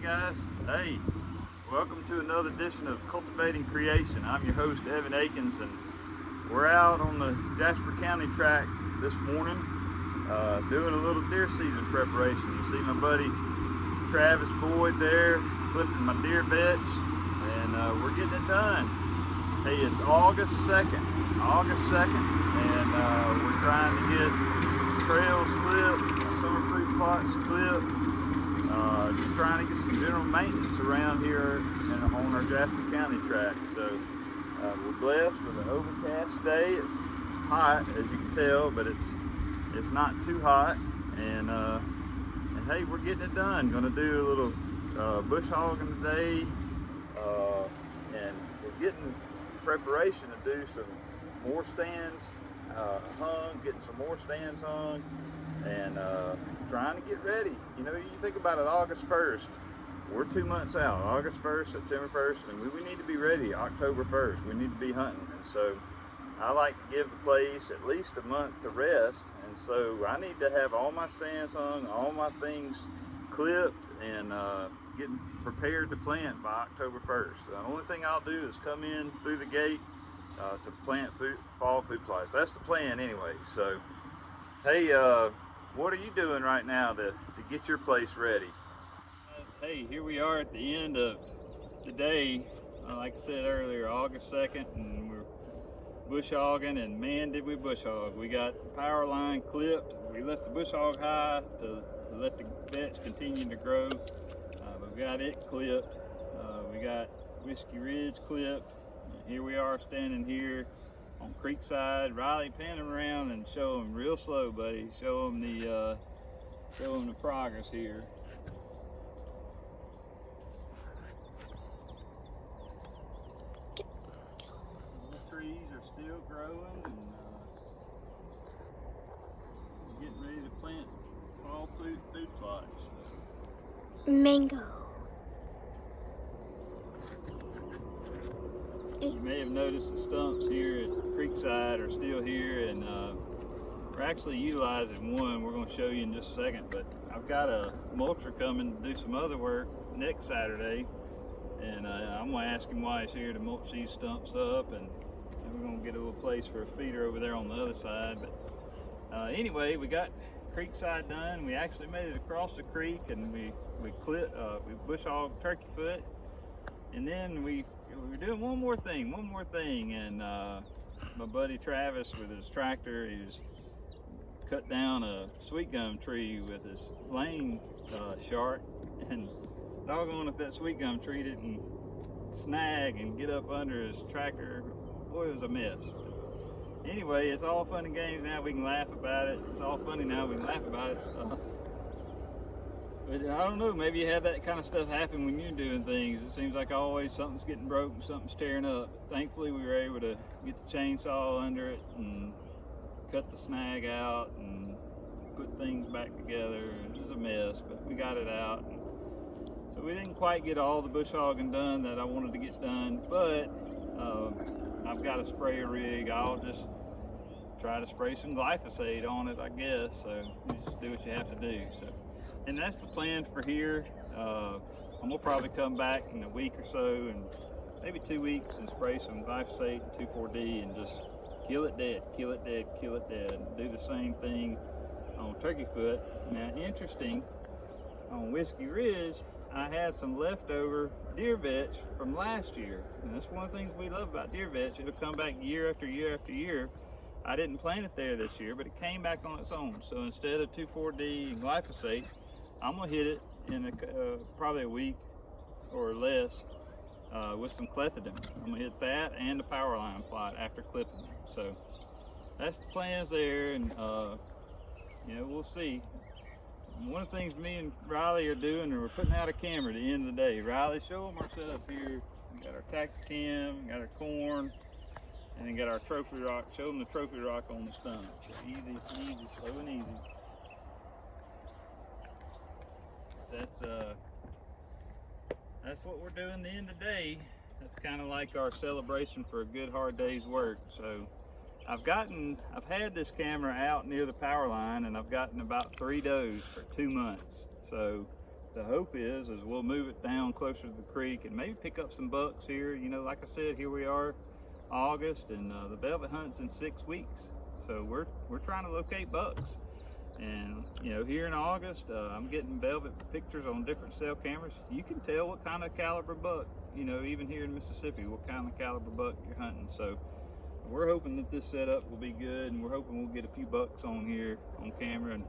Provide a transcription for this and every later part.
guys. Hey, welcome to another edition of Cultivating Creation. I'm your host, Evan Akins, and we're out on the Jasper County track this morning doing a little deer season preparation. You see my buddy Travis Boyd there clipping my deer vetch, and we're getting it done. Hey, it's August 2nd, and we're trying to get trails clipped, summer fruit plots clipped, just trying to get some general maintenance around here on our Jasper County track. So we're blessed with an overcast day. It's hot, as you can tell, but it's not too hot, and hey, we're getting it done. Going to do a little bush hogging today, and we're getting preparation to do some more stands hung, getting some more stands hung, and trying to get ready. You know, you think about it, August 1st, we're 2 months out. August 1st, September 1st, and we need to be ready October 1st. We need to be hunting. And so I like to give the place at least a month to rest, and so I need to have all my stands hung, all my things clipped, and getting prepared to plant by October 1st. The only thing I'll do is come in through the gate to plant fall food plots. That's the plan anyway. So hey, what are you doing right now to get your place ready? Hey, here we are at the end of the day. Like I said earlier, August 2nd, and we're bush hogging, and man, did we bush hog. We got the power line clipped. We left the bush hog high to let the vetch continue to grow. But we got it clipped. We got Whiskey Ridge clipped. And here we are standing here on Creekside. Riley, pan him around and show him real slow, buddy. Show him the progress here. The trees are still growing, and getting ready to plant fall food plots. Mango. You may have noticed the stumps here at Creekside are still here, and we're actually utilizing one. We're going to show you in just a second, but I've got a mulcher coming to do some other work next Saturday, and I'm going to ask him why he's here to mulch these stumps up, and then we're going to get a little place for a feeder over there on the other side. But anyway, we got Creekside done. We actually made it across the creek, and we bush hogged turkey foot, and then we're doing one more thing, and my buddy Travis with his tractor, he's cut down a sweet gum tree with his lane shark, and doggone if that sweet gum tree didn't snag and get up under his tractor, boy, it was a mess. Anyway, it's all fun and games now. We can laugh about it. It's all funny now. We can laugh about it. But I don't know, maybe you have that kind of stuff happen when you're doing things. It seems like always something's getting broken, something's tearing up. Thankfully, we were able to get the chainsaw under it and cut the snag out and put things back together. It was a mess, but we got it out. So we didn't quite get all the bush hogging done that I wanted to get done, but I've got a sprayer rig. I'll just try to spray some glyphosate on it, I guess. So you just do what you have to do. So. And that's the plan for here. I'm gonna probably come back in a week or so, and maybe 2 weeks, and spray some glyphosate 2,4-D and just kill it dead, kill it dead, kill it dead. Do the same thing on turkey foot. Now, interesting, on Whiskey Ridge, I had some leftover deer vetch from last year, and that's one of the things we love about deer vetch. It'll come back year after year after year. I didn't plant it there this year, but it came back on its own. So instead of 2,4-D and glyphosate, I'm gonna hit it in probably a week or less with some clethodim. I'm gonna hit that and the power line plot after clipping it. So that's the plans there, and you know, we'll see. One of the things me and Riley are doing, and we're putting out a camera at the end of the day. Riley, show them our setup here. We got our Tactacam, got our corn, and then got our trophy rock. Show them the trophy rock on the stump. So easy, easy, slow and easy. That's what we're doing the end of the day. That's kind of like our celebration for a good hard day's work. So I've had this camera out near the power line, and I've gotten about 3 does for 2 months. So the hope is we'll move it down closer to the creek and maybe pick up some bucks here. You know, like I said, here we are, August, and the velvet hunt's in 6 weeks. So we're trying to locate bucks. And you know, here in August, I'm getting velvet pictures on different cell cameras. You can tell what kind of caliber buck, you know, even here in Mississippi, what kind of caliber buck you're hunting. So we're hoping that this setup will be good, and we're hoping we'll get a few bucks on here on camera, and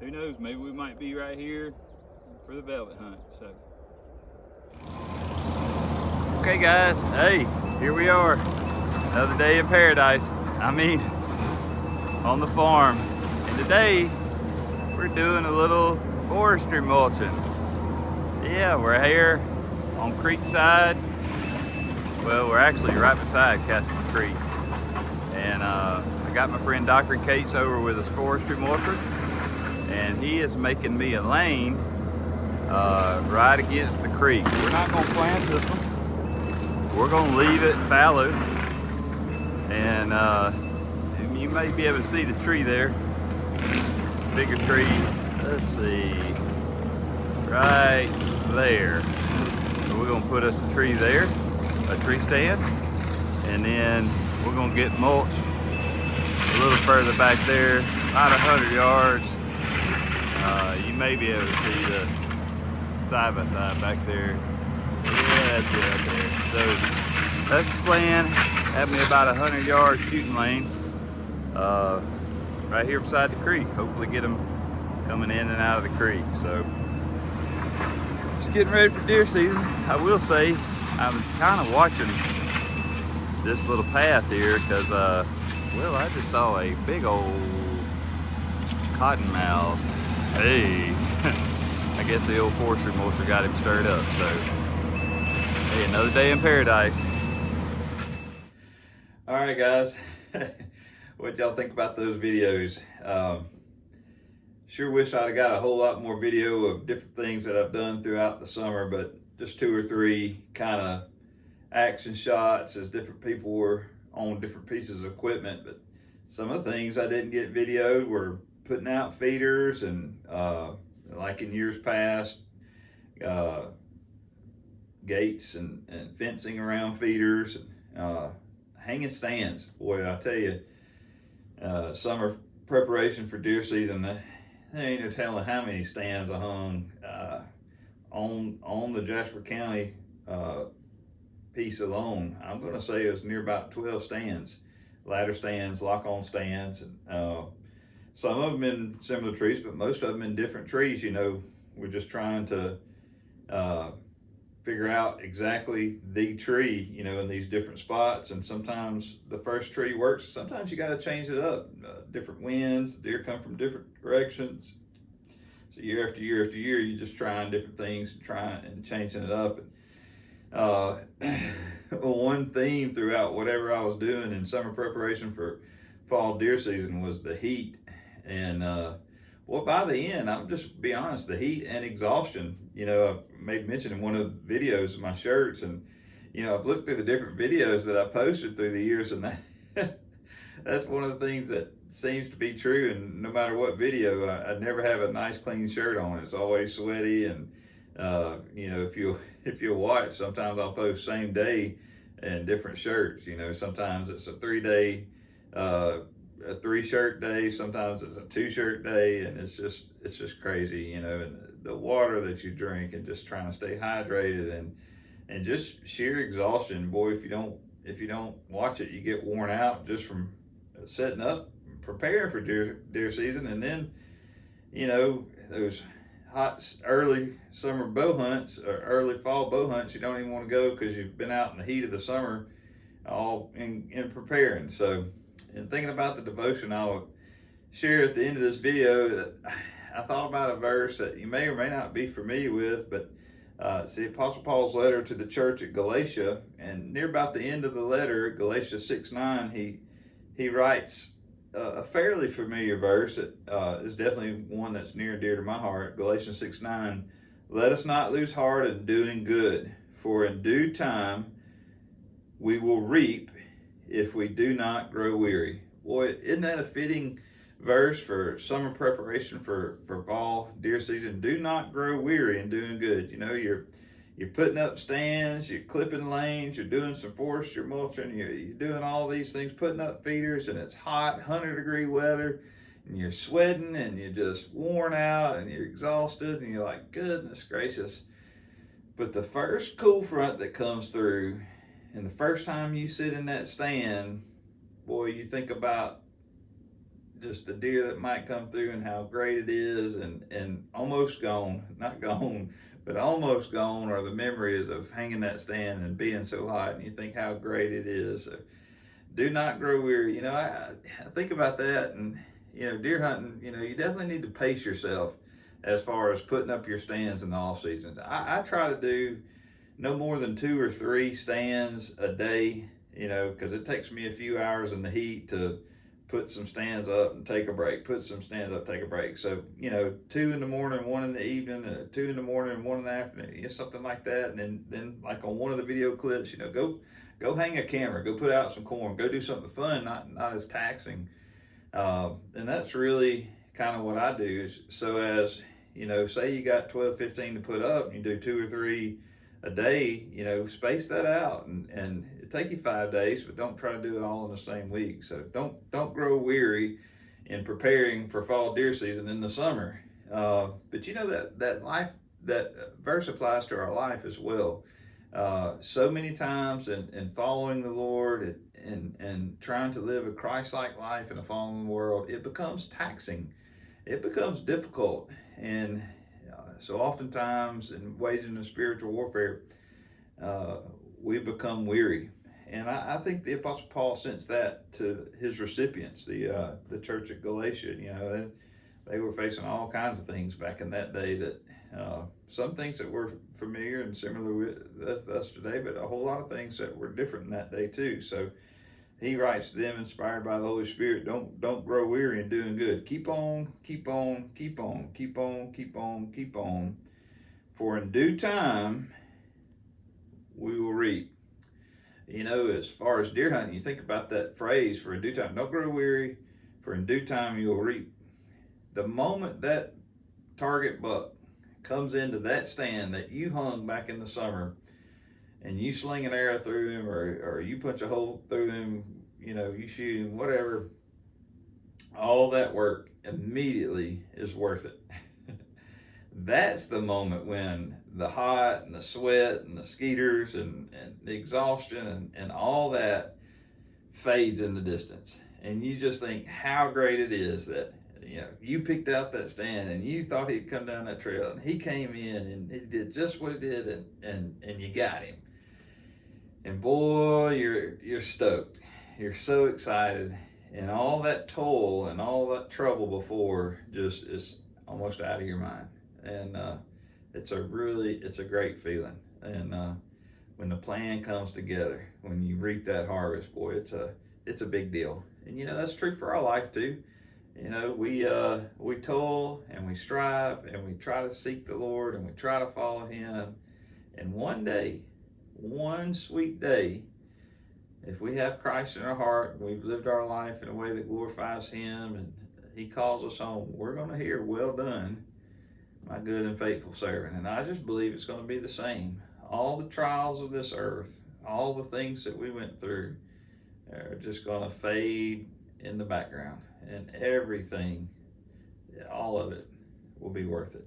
who knows, maybe we might be right here for the velvet hunt. So okay guys, hey, here we are, another day in paradise. I mean, on the farm. And today we're doing a little forestry mulching. Yeah, we're here on Creekside. Well, we're actually right beside Castleman Creek. And I got my friend Dr. Cates over with his forestry mulcher, and he is making me a lane right against the creek. We're not going to plant this one. We're going to leave it fallow. And you may be able to see the tree there. Bigger tree, let's see, right there. So we're gonna put us a tree there, a tree stand, and then we're gonna get mulch a little further back there, about 100 yards. You may be able to see the side by side back there. Yeah, that's it right there. So that's the plan. Have me about 100 yard shooting lane. Right here beside the creek. Hopefully get them coming in and out of the creek. So just getting ready for deer season. I will say I'm kind of watching this little path here because well, I just saw a big old cottonmouth. Hey, I guess the old forestry mulcher got him stirred up. So hey, another day in paradise. All right guys. What y'all think about those videos? Sure wish I'd have got a whole lot more video of different things that I've done throughout the summer, but just 2 or 3 kind of action shots as different people were on different pieces of equipment. But some of the things I didn't get videoed were putting out feeders and like in years past, gates and fencing around feeders, hanging stands. Boy, I tell you, summer preparation for deer season, there ain't no telling how many stands I hung on the Jasper County piece alone. I'm going to say it was near about 12 stands, ladder stands, lock-on stands, and some of them in similar trees, but most of them in different trees. You know, we're just trying to figure out exactly the tree, you know, in these different spots. And sometimes the first tree works. Sometimes you got to change it up. Different winds, deer come from different directions. So year after year after year, you're just trying different things, trying and changing it up. One theme throughout whatever I was doing in summer preparation for fall deer season was the heat. And well, by the end, I'm just be honest, the heat and exhaustion. You know, I made mention in one of the videos of my shirts, and you know, I've looked through the different videos that I posted through the years, and that's one of the things that seems to be true. And no matter what video, I never have a nice clean shirt on. It's always sweaty, and you know, if you'll watch, sometimes I'll post same day in different shirts. You know, sometimes it's a 3-day. A 3-shirt day, sometimes it's a 2-shirt day, and it's just crazy, you know. And the water that you drink, and just trying to stay hydrated, and just sheer exhaustion. Boy, if you don't watch it, you get worn out just from setting up, preparing for deer season. And then, you know, those hot early summer bow hunts or early fall bow hunts, you don't even want to go because you've been out in the heat of the summer all in preparing. So, and thinking about the devotion, I'll share at the end of this video that I thought about a verse that you may or may not be familiar with, but it's the Apostle Paul's letter to the church at Galatia, and near about the end of the letter, Galatians 6:9, he writes a fairly familiar verse that is definitely one that's near and dear to my heart. Galatians 6:9, let us not lose heart in doing good, for in due time we will reap if we do not grow weary. Boy, isn't that a fitting verse for summer preparation for fall deer season. Do not grow weary in doing good. You know, you're putting up stands, you're clipping lanes, you're doing some forestry mulching, you're doing all these things, putting up feeders, and it's hot, 100-degree weather, and you're sweating and you're just worn out and you're exhausted and you're like, goodness gracious. But the first cool front that comes through, and the first time you sit in that stand, boy, you think about just the deer that might come through and how great it is, and almost gone, not gone, but almost gone are the memories of hanging that stand and being so hot, and you think how great it is. So do not grow weary. You know, I think about that, and you know, deer hunting, you know, you definitely need to pace yourself as far as putting up your stands in the off seasons. I try to do no more than 2 or 3 stands a day, you know, because it takes me a few hours in the heat to put some stands up and take a break, put some stands up, take a break. So, you know, 2 in the morning, 1 in the evening, 2 in the morning, 1 in the afternoon, you know, something like that. And then like on one of the video clips, you know, go hang a camera, go put out some corn, go do something fun, not as taxing. And that's really kind of what I do. Is, so as, you know, say you got 12, 15 to put up, and you do 2 or 3 a day, you know, space that out, and it take you 5 days, but don't try to do it all in the same week. So don't grow weary in preparing for fall deer season in the summer. But you know that life, that verse applies to our life as well. So many times in following the Lord and trying to live a Christ-like life in a fallen world, it becomes taxing. It becomes difficult. And so oftentimes in waging a spiritual warfare, we become weary. And I think the Apostle Paul sensed that to his recipients, the church at Galatia. You know, they were facing all kinds of things back in that day, that some things that were familiar and similar with us today, but a whole lot of things that were different in that day too. So he writes to them, inspired by the Holy Spirit, don't grow weary in doing good. Keep on, keep on, keep on, keep on, keep on, keep on. For in due time, we will reap. You know, as far as deer hunting, you think about that phrase, for in due time. Don't grow weary, for in due time you'll reap. The moment that target buck comes into that stand that you hung back in the summer, and you sling an arrow through him, or you punch a hole through him, you know, you shoot him, whatever, all that work immediately is worth it. That's the moment when the hot and the sweat and the skeeters and the exhaustion and all that fades in the distance. And you just think how great it is that, you know, you picked out that stand and you thought he'd come down that trail, and he came in and he did just what he did, and you got him. And boy, you're stoked. You're so excited, and all that toil and all that trouble before just is almost out of your mind. And it's a great feeling. And when the plan comes together, when you reap that harvest, boy, it's a big deal. And you know, that's true for our life too. You know, we toil and we strive and we try to seek the Lord and we try to follow Him. And one day, one sweet day, if we have Christ in our heart and we've lived our life in a way that glorifies Him and He calls us home, we're going to hear, well done, my good and faithful servant. And I just believe it's going to be the same. All the trials of this earth, all the things that we went through are just going to fade in the background, and everything, all of it, will be worth it.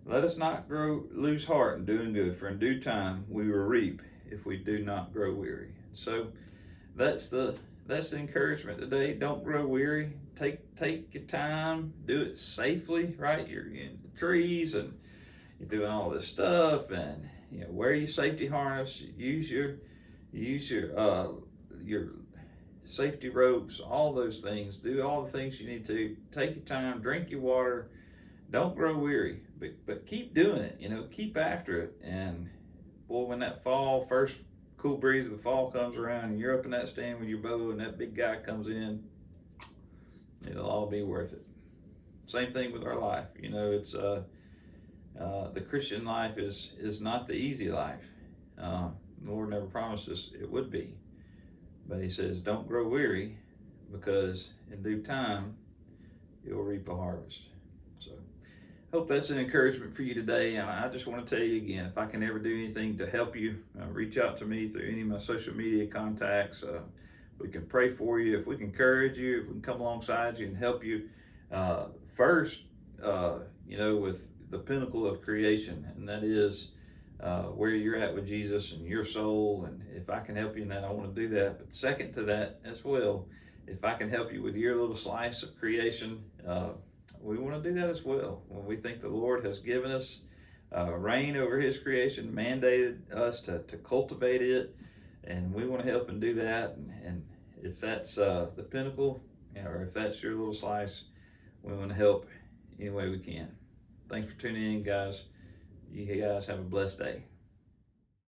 Let us not lose heart in doing good, for in due time we will reap if we do not grow weary. So that's the encouragement today. Don't grow weary. Take your time. Do it safely, right? You're in the trees and you're doing all this stuff, and you know, wear your safety harness. Use your safety ropes. All those things. Do all the things you need to. Take your time. Drink your water. Don't grow weary, but keep doing it. You know, keep after it. And boy, when that first cool breeze of the fall comes around, and you're up in that stand with your bow, and that big guy comes in, it'll all be worth it. Same thing with our life. You know, it's the Christian life is not the easy life. The Lord never promised us it would be, but He says, don't grow weary, because in due time you'll reap a harvest. So hope that's an encouragement for you today. I just want to tell you again, if I can ever do anything to help you, reach out to me through any of my social media contacts. We can pray for you, if we can encourage you, if we can come alongside you and help you. First, with the pinnacle of creation, and that is where you're at with Jesus and your soul. And if I can help you in that, I want to do that. But second to that as well, if I can help you with your little slice of creation, we want to do that as well. When we think the Lord has given us reign over his creation, mandated us to cultivate it, and we want to help and do that. And if that's the pinnacle, or if that's your little slice, we want to help any way we can. Thanks for tuning in, guys. You guys have a blessed day.